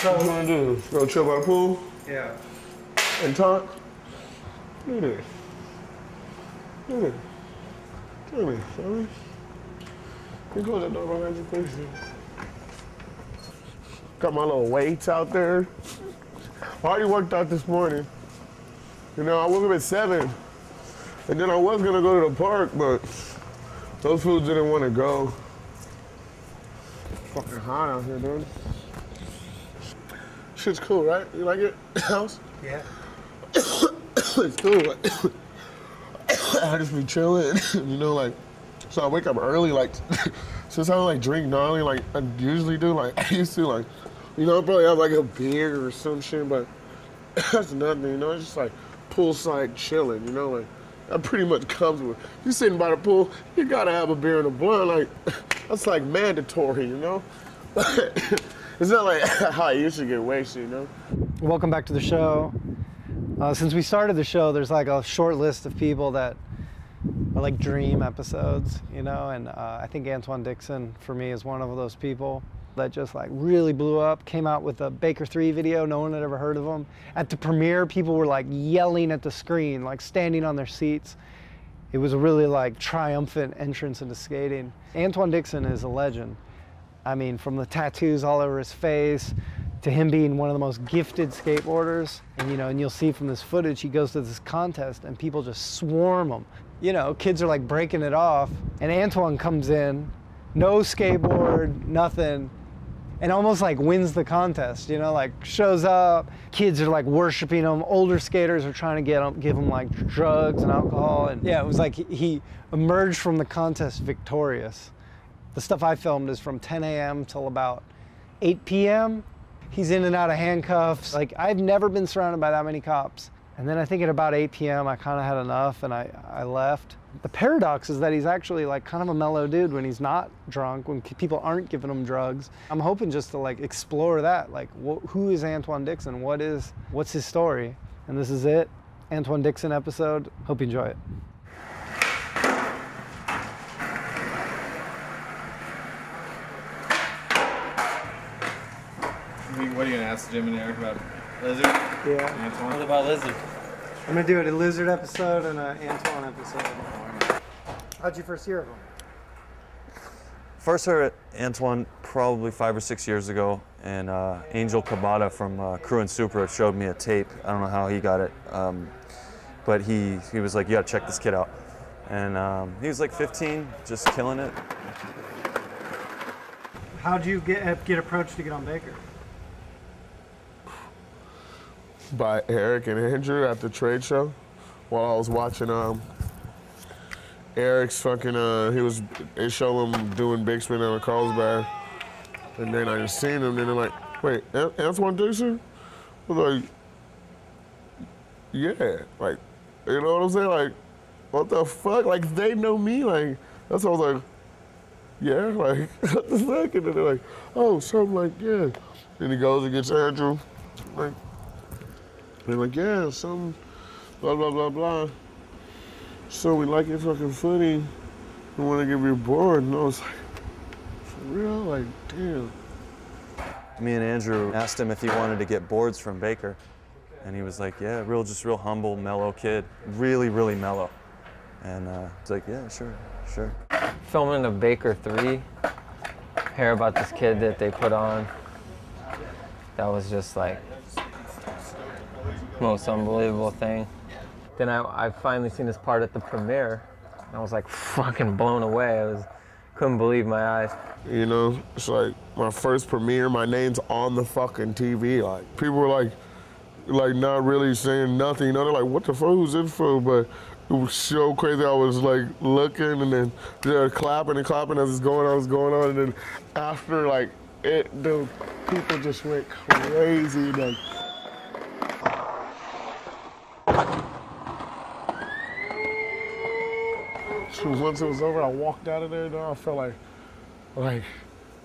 What you wanna do? Go chill by the pool? Yeah. And talk? Do this. Do this. Do this, sorry. You close that door behind you, please. Got my little weights out there. I already worked out this morning. You know, I woke up at 7. And then I was gonna go to the park, but those fools didn't want to go. Fucking hot out here, dude. Shit's cool, right? You like it, house? Yeah. It's cool. I just be chilling, you know, like, so I wake up early, like, since I don't like drink gnarly like I usually do, like I used to, like, you know, I probably have like a beer or some shit, but that's nothing, you know, it's just like poolside chilling, you know, like, that pretty much comes with, you sitting by the pool, you gotta have a beer and a blunt, like, that's like mandatory, you know? It's not like how I used to get wasted, you know? Welcome back to the show. Since we started the show, there's like a short list of people that are like dream episodes, you know, and I think Antwuan Dixon, for me, is one of those people that just like really blew up, came out with a Baker 3 video, no one had ever heard of him. At the premiere, people were like yelling at the screen, like standing on their seats. It was a really like triumphant entrance into skating. Antwuan Dixon is a legend. I mean, from the tattoos all over his face, to him being one of the most gifted skateboarders. And you know, and you'll see from this footage, he goes to this contest and people just swarm him. You know, kids are like breaking it off, and Antwuan comes in, no skateboard, nothing, and almost like wins the contest, you know, like shows up, kids are like worshiping him, older skaters are trying to give him like drugs and alcohol, and yeah, it was like he emerged from the contest victorious. The stuff I filmed is from 10 a.m. till about 8 p.m. He's in and out of handcuffs. Like, I've never been surrounded by that many cops. And then I think at about 8 p.m. I kind of had enough and I left. The paradox is that he's actually like kind of a mellow dude when he's not drunk, when people aren't giving him drugs. I'm hoping just to like explore that. Like, who is Antwuan Dixon? What's his story? And this is it. Antwuan Dixon episode. Hope you enjoy it. What are you gonna ask Jim and Eric about Lizard? Yeah. Antwuan? What about Lizard? I'm gonna do a Lizard episode and an Antwuan episode. How'd you first hear of him? First heard Antwuan probably 5 or 6 years ago, and Angel Cabada from Crew and Supra showed me a tape. I don't know how he got it, but he was like, "You gotta check this kid out." And he was like 15, just killing it. How'd you get approached to get on Baker? By Eric and Andrew at the trade show while I was watching Eric's fucking they show him doing big spin on a Carlsbad, and then I just seen him and they're like, wait, Antwuan Dixon? I was like, yeah, like, you know what I'm saying? Like, what the fuck? Like, they know me, like, that's what I was like, yeah, like, what the fuck? And then they're like, oh, something like, yeah. Then he goes and gets Andrew, like, they're like, yeah, some blah, blah, blah, blah. So we like your fucking footy. We want to give you a board. And I was like, for real? Like, damn. Me and Andrew asked him if he wanted to get boards from Baker, and he was like, yeah, just real humble, mellow kid. Really, really mellow. And it's like, yeah, sure. Filming the Baker 3, hear about this kid that they put on. That was just like most unbelievable thing. Then I finally seen this part at the premiere, and I was like fucking blown away. Couldn't believe my eyes. You know, it's like my first premiere, my name's on the fucking TV. Like, people were like not really saying nothing. You know, they're like, what the fuck, who's this for? But it was so crazy. I was like looking, and then they're clapping and clapping as it's going on. And then after, like, the people just went crazy. Like, so once it was over, I walked out of there, though. I felt like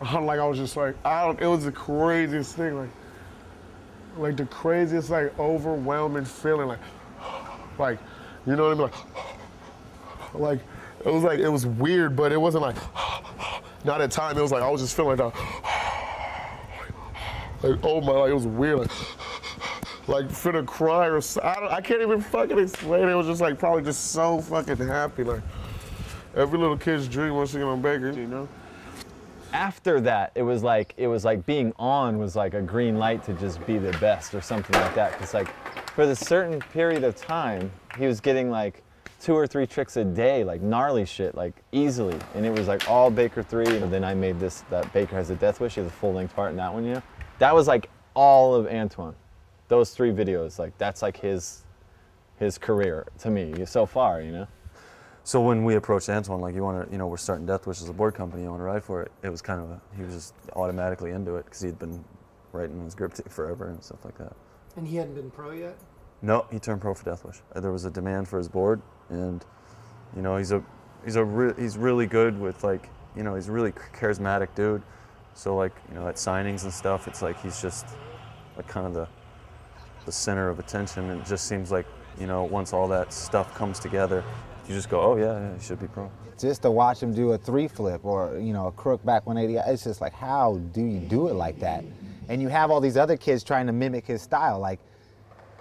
I was just like, it was the craziest thing, like the craziest, like, overwhelming feeling, like, you know what I mean? Like, it was weird, but it wasn't like, not at time, it was like, I was just feeling like that. Like, oh my, like, it was weird. Like finna cry or I can't even fucking explain it. It was just like probably just so fucking happy. Like every little kid's dream once they get on Baker, you know? After that, it was like being on was like a green light to just be the best or something like that. Cause like for the certain period of time, he was getting like 2 or 3 tricks a day, like gnarly shit, like easily. And it was like all Baker 3. And then I made that Baker Has a Death Wish. He has a full length part in that one, you know? That was like all of Antwuan. Those 3 videos, like that's like his career to me so far, you know? So when we approached Antwuan, like, we're starting Death Wish as a board company, you want to ride for it, it was kind of, he was just automatically into it because he'd been writing his grip tape forever and stuff like that. And he hadn't been pro yet? No, he turned pro for Death Wish. There was a demand for his board, and, you know, he's really good with, like, you know, he's a really charismatic dude. So, like, you know, at signings and stuff, it's like he's just like kind of the center of attention, and it just seems like, you know, once all that stuff comes together, you just go, oh yeah, he should be pro. Just to watch him do a 3 flip or, you know, a crook back 180, it's just like, how do you do it like that? And you have all these other kids trying to mimic his style. Like,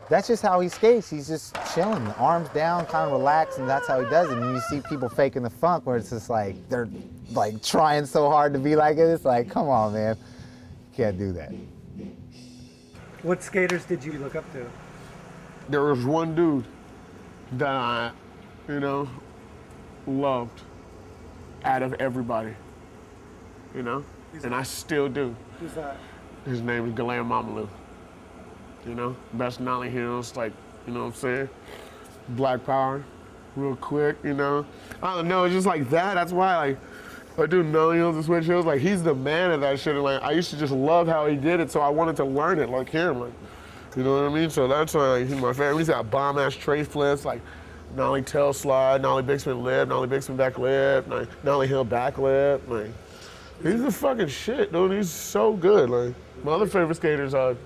that's just how he skates. He's just chilling, arms down, kind of relaxed, and that's how he does it. And you see people faking the funk where it's just like, they're like trying so hard to be like it. It's like, come on, man, you can't do that. What skaters did you look up to? There was one dude that I, you know, loved out of everybody, you know? And I still do. Who's that? His name is Galam Mamalu. You know, best Nolly Hills, like, you know what I'm saying? Black Power, real quick, you know? I don't know, it's just like that. That's why, like, I do Nolly Hills and Switch Hills. Like, he's the man of that shit. And, like, I used to just love how he did it, so I wanted to learn it like him. Like, you know what I mean? So that's why, like, he's my favorite. He's got bomb-ass tray flips, like Nolly tail slide, Nolly Bixman lip, Nolly Bixman back lip, Nolly Hill back lip. Like, he's the fucking shit, dude. He's so good. Like, my other favorite skaters are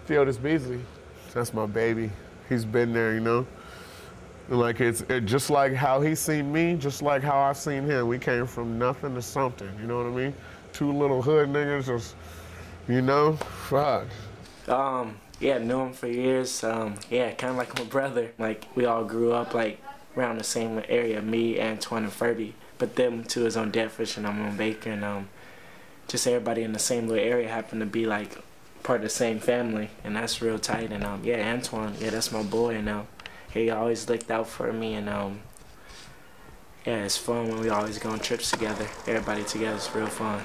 Theodis Beasley. That's my baby. He's been there, you know? And like, it's just like how he's seen me, just like how I've seen him. We came from nothing to something, you know what I mean? 2 little hood niggas, just, you know? Fuck. Yeah, knew him for years. Yeah, kind of like my brother. Like, we all grew up, like, around the same area, me, Antwuan, and Furby. But them 2 is on Death Wish and I'm on Baker, and just everybody in the same little area happened to be, like, part of the same family, and that's real tight. And yeah, Antwuan, yeah, that's my boy, and he always looked out for me, and yeah, it's fun when we always go on trips together. Everybody together, it's real fun.